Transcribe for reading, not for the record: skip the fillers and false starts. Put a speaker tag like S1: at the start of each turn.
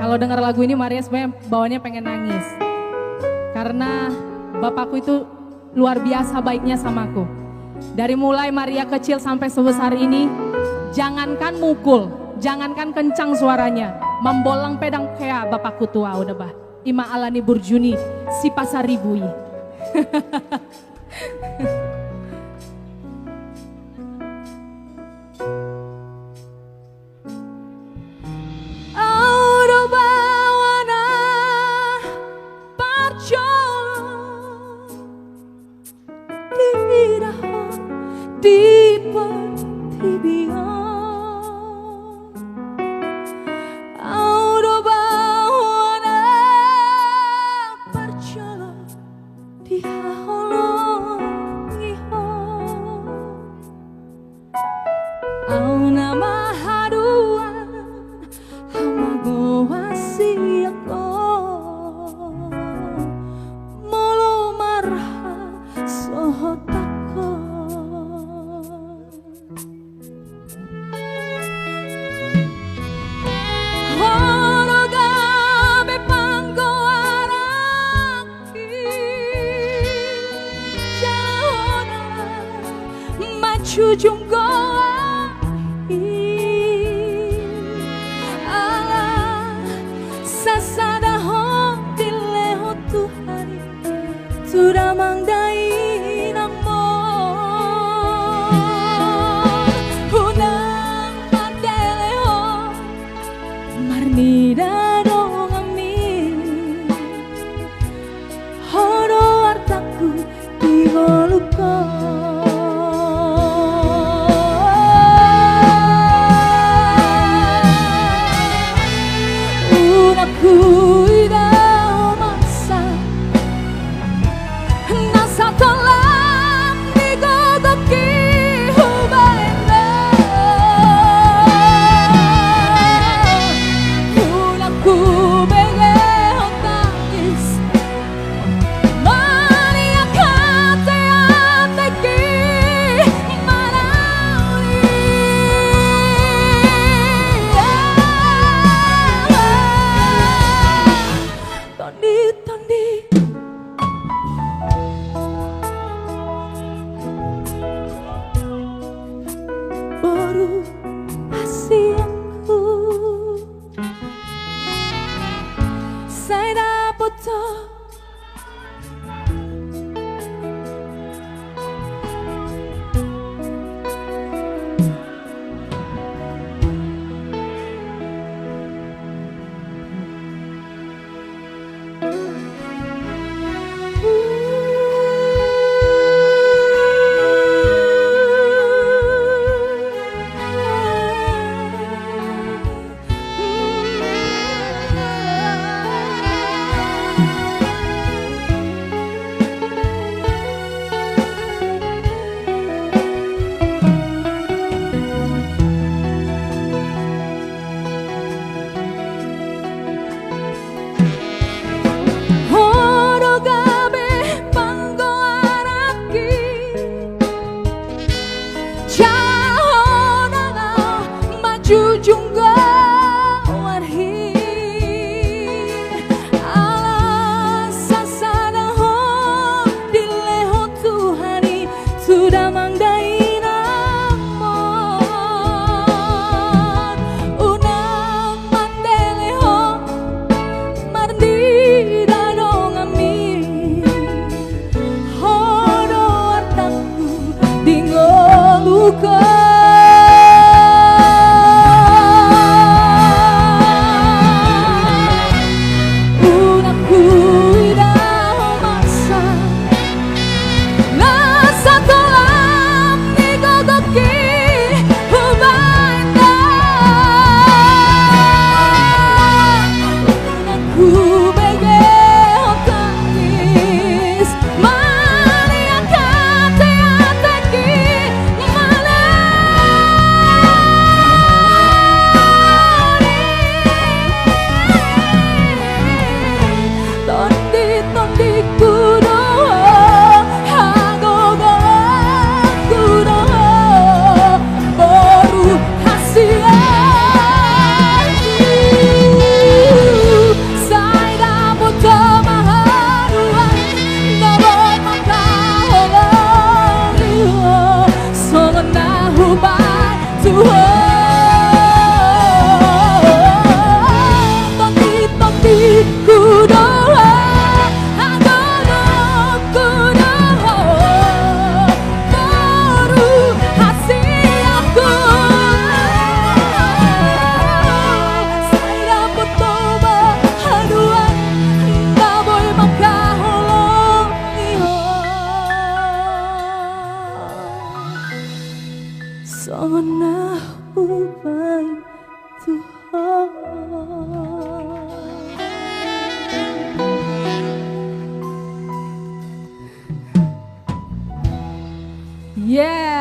S1: Kalau dengar lagu ini Maria sebenarnya bawaannya pengen nangis. Karena bapakku itu luar biasa baiknya sama aku. Dari mulai Maria kecil sampai sebesar ini, jangankan mukul, jangankan kencang suaranya, membolang pedang kayak bapakku tua udah bah. Ima alani burjuni si pasaribui.
S2: Di pertibian audo bawana percaya di holong iho au nama haduan hamago wasiako molo marha sohota Jujung goa ala sasada ho dileho Tuhari sudah mangdai namo unang madeleho marnida dong amin horo artaku di holuko cuidado masa nasa tolam di gogoki hubaina unaku bege hotangis mania kate ateki marauni Tondi baru hasilku saya dapat Karena ubah Tuhan.
S1: Yeah.